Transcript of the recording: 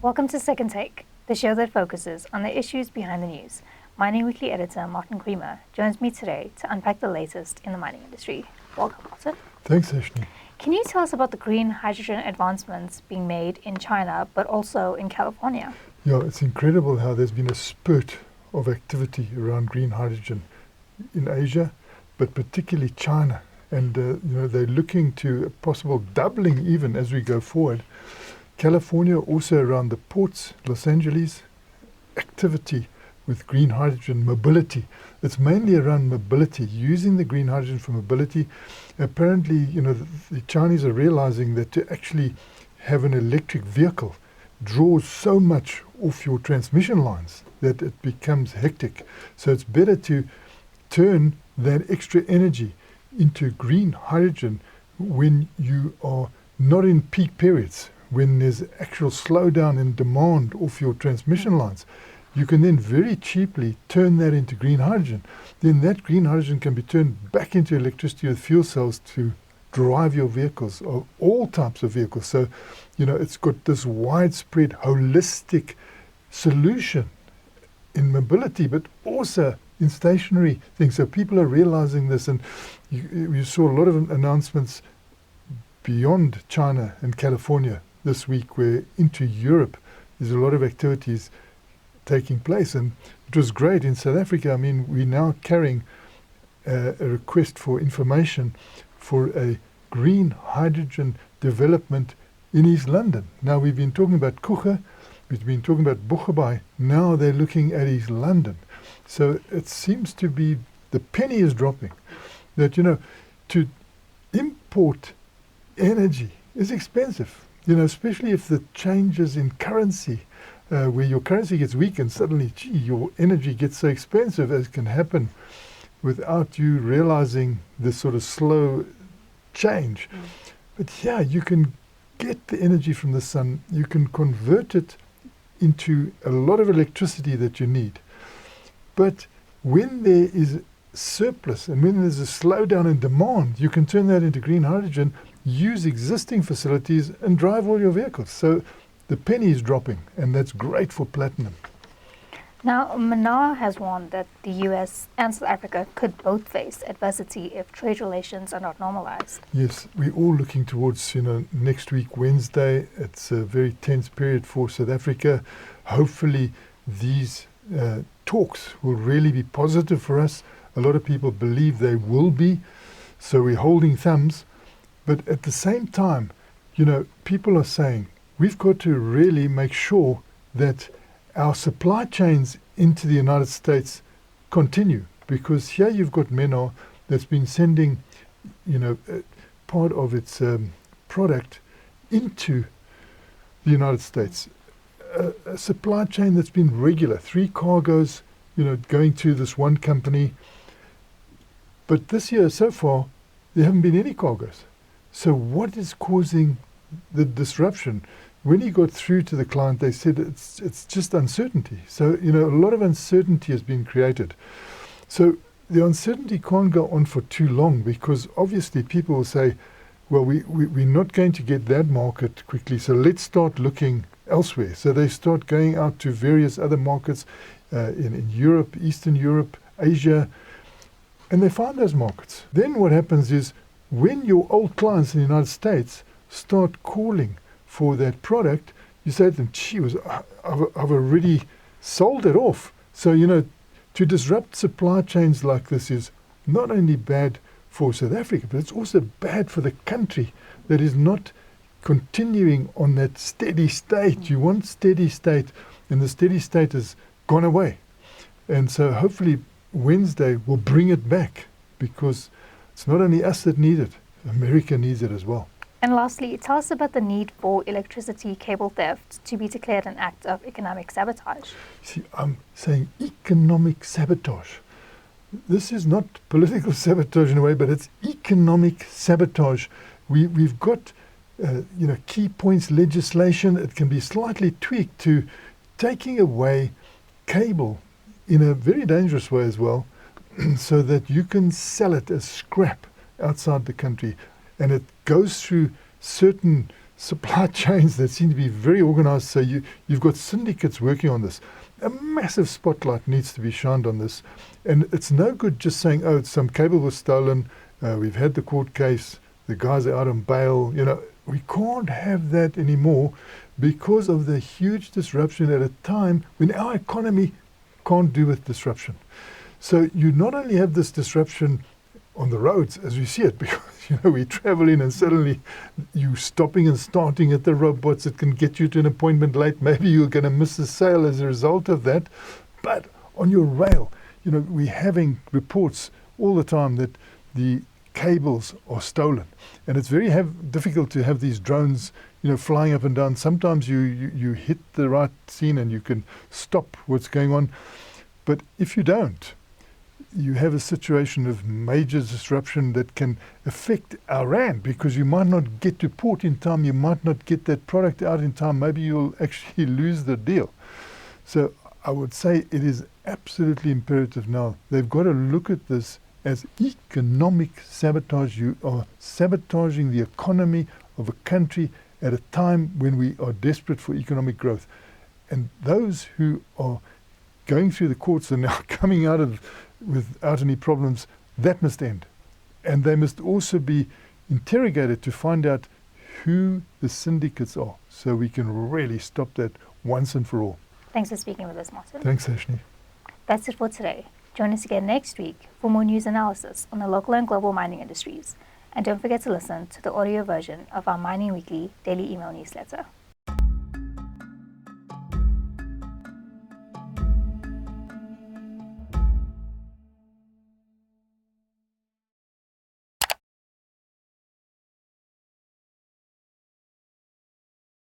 Welcome to Second Take, the show that focuses on the issues behind the news. Mining Weekly editor Martin Creamer joins me today to unpack the latest in the mining industry. Welcome, Martin. Thanks, Ashley. Can you tell us about the green hydrogen advancements being made in China, but also in California? Yeah, it's incredible how there's been a spurt of activity around green hydrogen in Asia, but particularly China. And they're looking to a possible doubling even as we go forward. California, also around the ports, Los Angeles, activity with green hydrogen mobility. It's mainly around mobility, using the green hydrogen for mobility. Apparently, the Chinese are realizing that to actually have an electric vehicle draws so much off your transmission lines that it becomes hectic. So it's better to turn that extra energy into green hydrogen when you are not in peak periods, when there's actual slowdown in demand off your transmission lines. You can then very cheaply turn that into green hydrogen. Then that green hydrogen can be turned back into electricity with fuel cells to drive your vehicles, of all types of vehicles. So, it's got this widespread, holistic solution in mobility, but also in stationary things. So people are realizing this, and you saw a lot of announcements beyond China and California this week, where into Europe there's a lot of activities taking place. And it was great in South Africa. I mean, we're now carrying a request for information for a green hydrogen development in East London. Now, we've been talking about Kuche, we've been talking about Boegoebaai, now they're looking at East London. So it seems to be, the penny is dropping, that, to import energy is expensive, especially if the changes in currency, where your currency gets weak and suddenly, your energy gets so expensive, as can happen without you realizing this sort of slow change. But yeah, you can get the energy from the sun, you can convert it into a lot of electricity that you need. But when there is surplus and when there's a slowdown in demand, you can turn that into green hydrogen, use existing facilities and drive all your vehicles. So the penny is dropping, and that's great for platinum. Now, Menar has warned that the US and South Africa could both face adversity if trade relations are not normalized. Yes, we're all looking towards, next week, Wednesday. It's a very tense period for South Africa. Hopefully these talks will really be positive for us. A lot of people believe they will be, so we're holding thumbs. But at the same time, people are saying we've got to really make sure that our supply chains into the United States continue, because here you've got Menar that's been sending, part of its product into the United States. A supply chain that's been regular, 3 cargoes, going to this one company. But this year so far, there haven't been any cargoes. So what is causing the disruption? When he got through to the client, they said it's just uncertainty. So, a lot of uncertainty has been created. So the uncertainty can't go on for too long, because obviously people will say, well, we're not going to get that market quickly, so let's start looking elsewhere. So they start going out to various other markets in Europe, Eastern Europe, Asia, and they find those markets. Then what happens is, when your old clients in the United States start calling for that product, you say to them, I've already sold it off. So, to disrupt supply chains like this is not only bad for South Africa, but it's also bad for the country that is not continuing on that steady state. You want steady state, and the steady state has gone away. And so hopefully Wednesday will bring it back, because it's not only us that need it, America needs it as well. And lastly, tell us about the need for electricity cable theft to be declared an act of economic sabotage. See, I'm saying economic sabotage. This is not political sabotage in a way, but it's economic sabotage. We've got, key points legislation. It can be slightly tweaked to taking away cable in a very dangerous way as well, so that you can sell it as scrap outside the country. And it goes through certain supply chains that seem to be very organized. So you've got syndicates working on this. A massive spotlight needs to be shined on this. And it's no good just saying, oh, some cable was stolen, we've had the court case, the guys are out on bail. We can't have that anymore because of the huge disruption at a time when our economy can't do with disruption. So you not only have this disruption on the roads as we see it, because we're traveling and suddenly you stopping and starting at the robots that can get you to an appointment late. Maybe you're going to miss a sale as a result of that. But on your rail, we're having reports all the time that the cables are stolen, and it's very difficult to have these drones flying up and down. Sometimes you hit the right scene and you can stop what's going on, but if you don't, you have a situation of major disruption that can affect our rand, because you might not get to port in time, you might not get that product out in time, maybe you'll actually lose the deal. So I would say it is absolutely imperative now. They've got to look at this as economic sabotage. You are sabotaging the economy of a country at a time when we are desperate for economic growth. And those who are going through the courts and now coming out without any problems, that must end. And they must also be interrogated to find out who the syndicates are, so we can really stop that once and for all. Thanks for speaking with us, Martin. Thanks, Ashni. That's it for today. Join us again next week for more news analysis on the local and global mining industries. And don't forget to listen to the audio version of our Mining Weekly daily email newsletter.